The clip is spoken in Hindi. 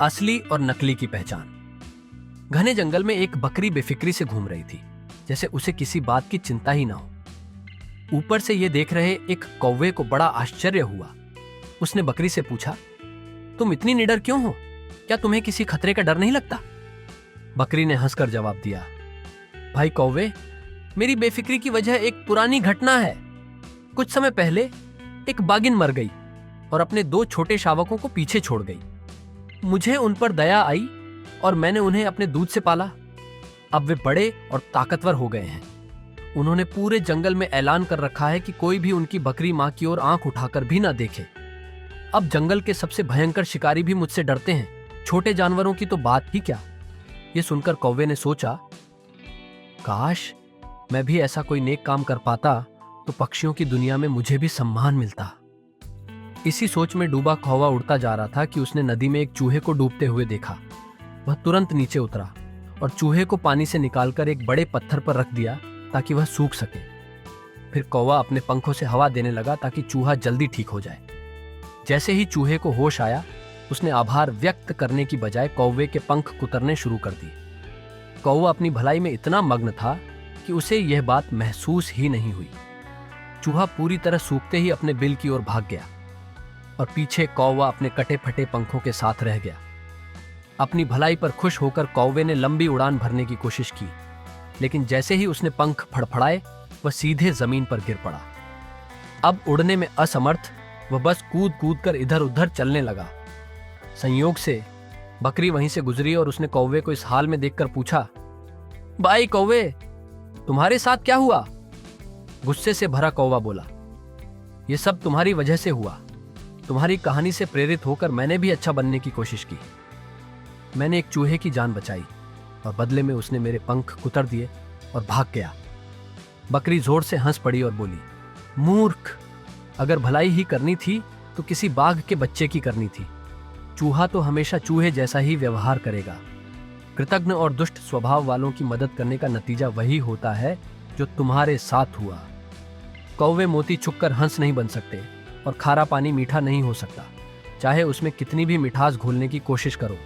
असली और नकली की पहचान। घने जंगल में एक बकरी बेफिक्री से घूम रही थी, जैसे उसे किसी बात की चिंता ही ना हो। ऊपर से यह देख रहे एक कौवे को बड़ा आश्चर्य हुआ। उसने बकरी से पूछा, तुम इतनी निडर क्यों हो? क्या तुम्हें किसी खतरे का डर नहीं लगता? बकरी ने हंसकर जवाब दिया, भाई कौवे, मेरी बेफिक्री की वजह एक पुरानी घटना है। कुछ समय पहले एक बागिन मर गई और अपने 2 छोटे शावकों को पीछे छोड़ गई। मुझे उन पर दया आई और मैंने उन्हें अपने दूध से पाला। अब वे बड़े और ताकतवर हो गए हैं। उन्होंने पूरे जंगल में ऐलान कर रखा है कि कोई भी उनकी बकरी मां की ओर आंख उठाकर भी ना देखे। अब जंगल के सबसे भयंकर शिकारी भी मुझसे डरते हैं, छोटे जानवरों की तो बात ही क्या। यह सुनकर कौवे ने सोचा, काश मैं भी ऐसा कोई नेक काम कर पाता तो पक्षियों की दुनिया में मुझे भी सम्मान मिलता। इसी सोच में डूबा कौवा उड़ता जा रहा था कि उसने नदी में एक चूहे को डूबते हुए देखा। वह तुरंत नीचे उतरा और चूहे को पानी से निकालकर एक बड़े पत्थर पर रख दिया ताकि वह सूख सके। फिर कौवा अपने पंखों से हवा देने लगा ताकि चूहा जल्दी ठीक हो जाए। जैसे ही चूहे को होश आया, उसने आभार व्यक्त करने की बजाय कौवे के पंख कुतरने शुरू कर दिए। कौवा अपनी भलाई में इतना मग्न था कि उसे यह बात महसूस ही नहीं हुई। चूहा पूरी तरह सूखते ही अपने बिल की ओर भाग गया और पीछे कौवा अपने कटे फटे पंखों के साथ रह गया। अपनी भलाई पर खुश होकर कौवे ने लंबी उड़ान भरने की कोशिश की, लेकिन जैसे ही उसने पंख फड़फड़ाए, वह सीधे जमीन पर गिर पड़ा। अब उड़ने में असमर्थ वह बस कूद कूद कर इधर उधर चलने लगा। संयोग से बकरी वहीं से गुजरी और उसने कौवे को इस हाल में देखकर पूछा, भाई कौवे, तुम्हारे साथ क्या हुआ? गुस्से से भरा कौवा बोला, यह सब तुम्हारी वजह से हुआ। तुम्हारी कहानी से प्रेरित होकर मैंने भी अच्छा बनने की कोशिश की। मैंने एक चूहे की जान बचाई और बदले में उसने मेरे पंख कुतर दिए और भाग गया। बकरी जोर से हंस पड़ी और बोली, मूर्ख, अगर भलाई ही करनी थी तो किसी बाघ के बच्चे की करनी थी। चूहा तो हमेशा चूहे जैसा ही व्यवहार करेगा। कृतज्ञ और दुष्ट स्वभाव वालों की मदद करने का नतीजा वही होता है जो तुम्हारे साथ हुआ। कौवे मोती छुपकर हंस नहीं बन सकते और खारा पानी मीठा नहीं हो सकता, चाहे उसमें कितनी भी मिठास घोलने की कोशिश करो।